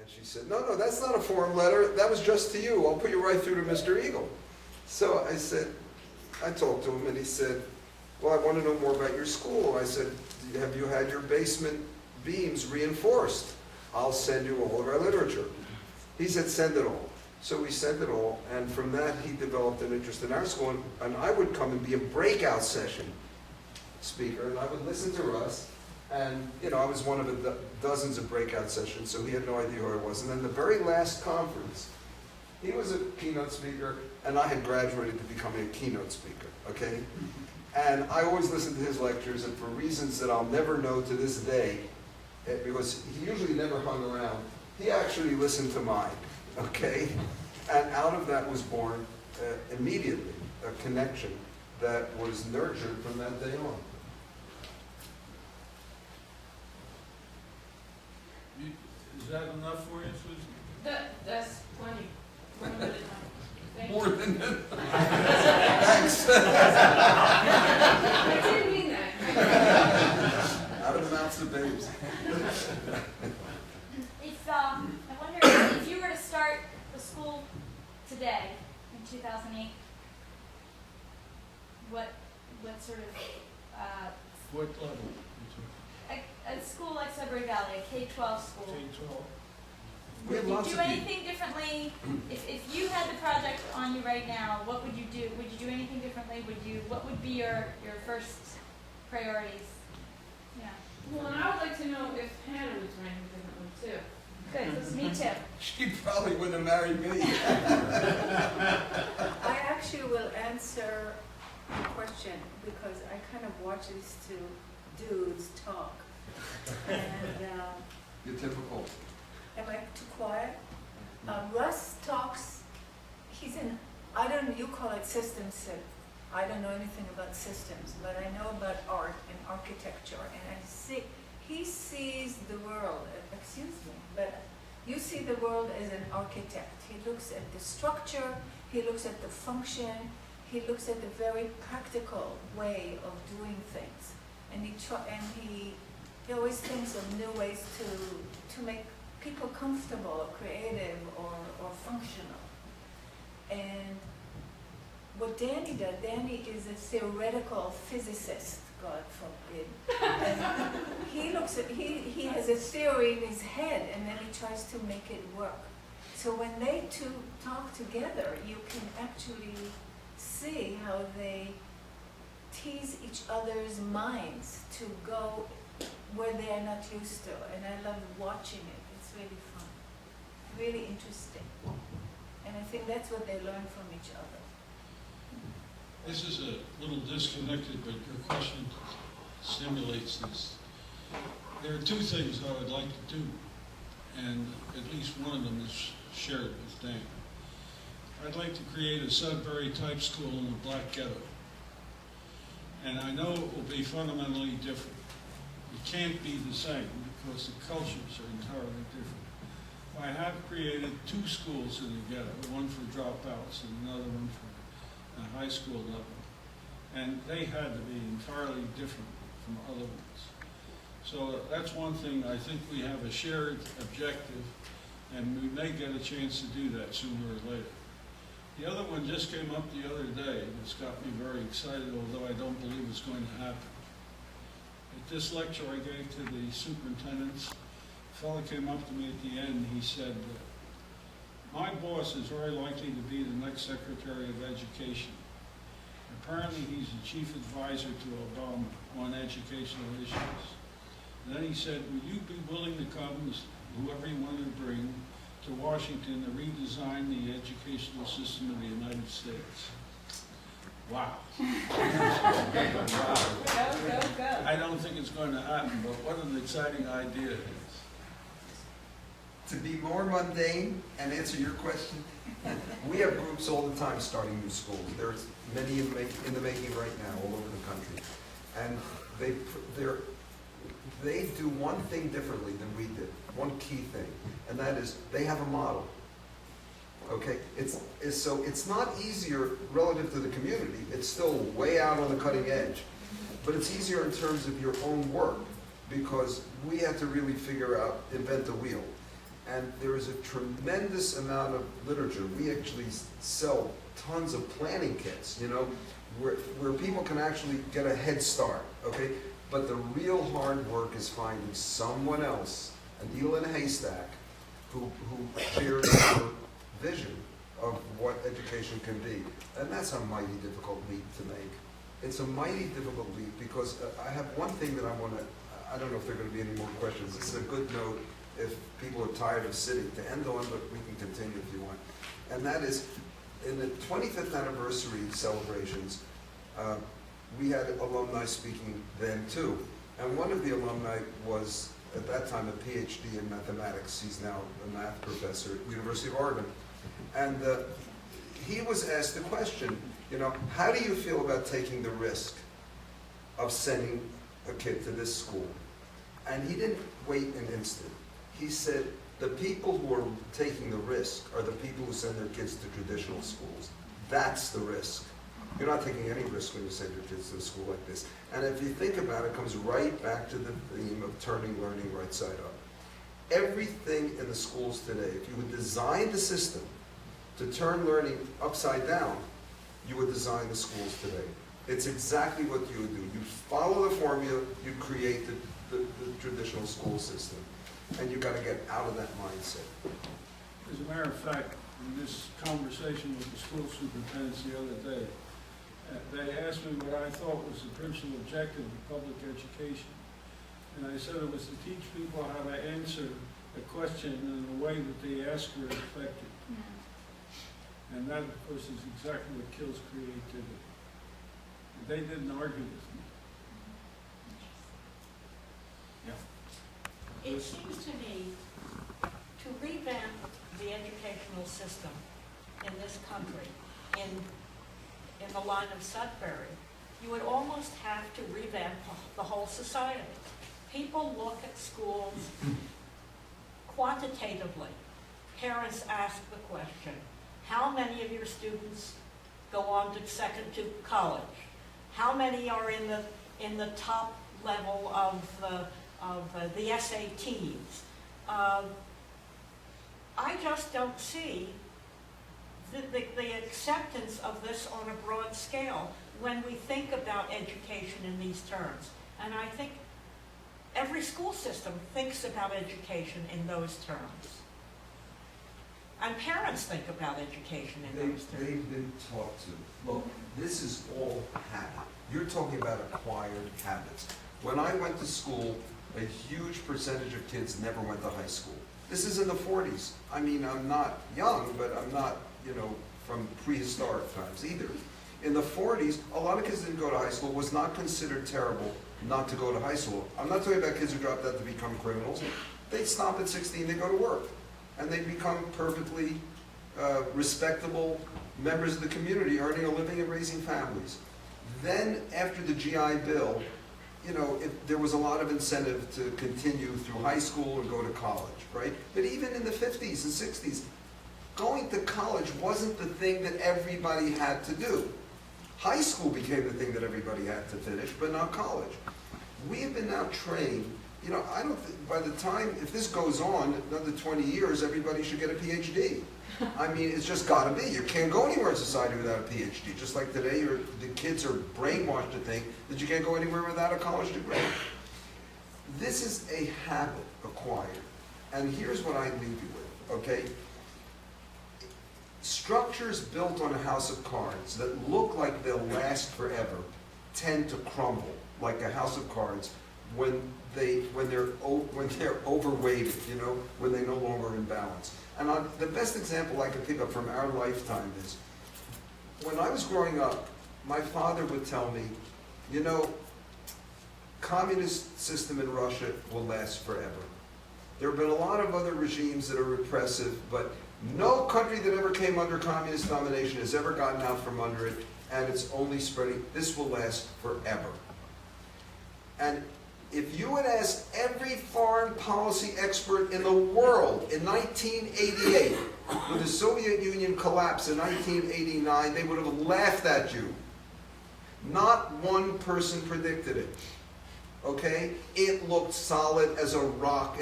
And she said, no, that's not a form letter. That was just to you. I'll put you right through to Mr. Eagle. So I talked to him, and he said, well, I want to know more about your school. I said, have you had your basement beams reinforced? I'll send you all of our literature. He said, send it all. So we sent it all, and from that he developed an interest in our school, and I would come and be a breakout session speaker, and I would listen to Russ, and I was one of dozens of breakout sessions, so he had no idea who I was. And then the very last conference, he was a keynote speaker, and I had graduated to becoming a keynote speaker, okay? And I always listened to his lectures, and for reasons that I'll never know to this day, because he usually never hung around, he actually listened to mine, okay? And out of that was born immediately a connection that was nurtured from that day on. Is that enough for you, Susan? That's plenty. One at a time. Thank More you. than that? Thanks. I didn't mean that. Out of the mouths of babes. I wonder if you were to start the school today, in 2008, what sort of, What level? a school like Sudbury Valley, a K-12 school, K-12? We have would you lots do of people. anything differently? If you had the project on you right now, what would you do? Would you do anything differently? What would be your first priorities? Yeah. Well, and I would like to know if Hannah would do anything differently too. Good, this is me too. She probably wouldn't have married me. I actually will answer the question because I kind of watch these two dudes talk. And You're typical. am I too quiet? Russ talks, you call it systems. I don't know anything about systems, but I know about art and architecture. And he sees the world, but you see the world as an architect. He looks at the structure, he looks at the function, he looks at the very practical way of doing things. And he always thinks of new ways to make people comfortable or creative or functional. And what Danny does, Danny is a theoretical physicist, God forbid. And he has a theory in his head, and then he tries to make it work. So when they two talk together, you can actually see how they tease each other's minds to go where they are not used to. And I love watching it. It's really fun, really interesting. And I think that's what they learn from each other. This is a little disconnected, but your question stimulates this. There are two things I would like to do, and at least one of them is shared with Dan. I'd like to create a Sudbury-type school in the Black Ghetto. And I know it will be fundamentally different. It can't be the same because the cultures are entirely different. I have created two schools in the ghetto, one for dropouts and another one for the high school level. And they had to be entirely different from other ones. So that's one thing. I think we have a shared objective, and we may get a chance to do that sooner or later. The other one just came up the other day, and it's got me very excited, although I don't believe it's going to happen. At this lecture I gave to the superintendents, a fellow came up to me at the end, and he said, my boss is very likely to be the next Secretary of Education. Apparently he's the chief advisor to Obama on educational issues. And then he said, will you be willing to come, whoever you want to bring, to Washington to redesign the educational system of the United States? Wow. Wow. Go. I don't think it's going to happen, but what an exciting idea it is. To be more mundane and answer your question, we have groups all the time starting new schools. There's many in the making right now all over the country. And they do one thing differently than we did, one key thing, and that is they have a model. Okay, so it's not easier relative to the community. It's still way out on the cutting edge, but it's easier in terms of your own work because we had to really invent the wheel. And there is a tremendous amount of literature. We actually sell tons of planning kits, you know, where people can actually get a head start, okay? But the real hard work is finding someone else, a needle in a haystack, who shares your vision of what education can be. And that's a mighty difficult leap to make. It's a mighty difficult leap because I have one thing that I want to, I don't know if there are going to be any more questions. This is a good note if people are tired of sitting to end on, but we can continue if you want. And that is, in the 25th anniversary celebrations, we had alumni speaking then too. And one of the alumni was, at that time, a PhD in mathematics. He's now a math professor at the University of Oregon. And he was asked the question, you know, how do you feel about taking the risk of sending a kid to this school? And he didn't wait an instant. He said, the people who are taking the risk are the people who send their kids to traditional schools. That's the risk. You're not taking any risk when you send your kids to a school like this. And if you think about it, it comes right back to the theme of turning learning right side up. Everything in the schools today, if you would design the system to turn learning upside down, you would design the schools today. It's exactly what you would do. You follow the formula, you create the traditional school system. And you've got to get out of that mindset. As a matter of fact, in this conversation with the school superintendents the other day, they asked me what I thought was the principal objective of public education. And I said it was to teach people how to answer a question in a way that the asker is effective. And that, of course, is exactly what kills creativity. And they didn't argue with me. Yeah. It seems to me to revamp the educational system in this country, in the line of Sudbury, you would almost have to revamp the whole society. People look at schools quantitatively. Parents ask the question, how many of your students go on to college? How many are in the top level of the SATs? I just don't see the acceptance of this on a broad scale when we think about education in these terms. And I think every school system thinks about education in those terms. And parents think about education in those terms. They've been taught to. Look, this is all habit. You're talking about acquired habits. When I went to school, a huge percentage of kids never went to high school. This is in the 40s. I mean, I'm not young, but I'm not, you know, from prehistoric times either. In the 40s, a lot of kids didn't go to high school. It was not considered terrible not to go to high school. I'm not talking about kids who dropped out to become criminals. They'd stop at 16, they go to work. And they become perfectly respectable members of the community, earning a living and raising families. Then, after the GI Bill, you know, there was a lot of incentive to continue through high school and go to college, right? But even in the 50s and 60s, going to college wasn't the thing that everybody had to do. High school became the thing that everybody had to finish, but not college. We have been now trained, you know, I don't think, by the time, if this goes on, another 20 years, everybody should get a PhD. I mean, it's just gotta be. You can't go anywhere in society without a PhD. Just like today, the kids are brainwashed to think that you can't go anywhere without a college degree. This is a habit acquired. And here's what I leave you with, okay? Structures built on a house of cards that look like they'll last forever tend to crumble like a house of cards when they're overweighted, you know, when they're no longer in balance. And the best example I can think of from our lifetime is, when I was growing up, my father would tell me, you know, communist system in Russia will last forever. There have been a lot of other regimes that are repressive, but no country that ever came under communist domination has ever gotten out from under it, and it's only spreading. This will last forever. And if you had asked every foreign policy expert in the world in 1988, when the Soviet Union collapsed in 1989, they would have laughed at you. Not one person predicted it. Okay? It looked solid as a rock.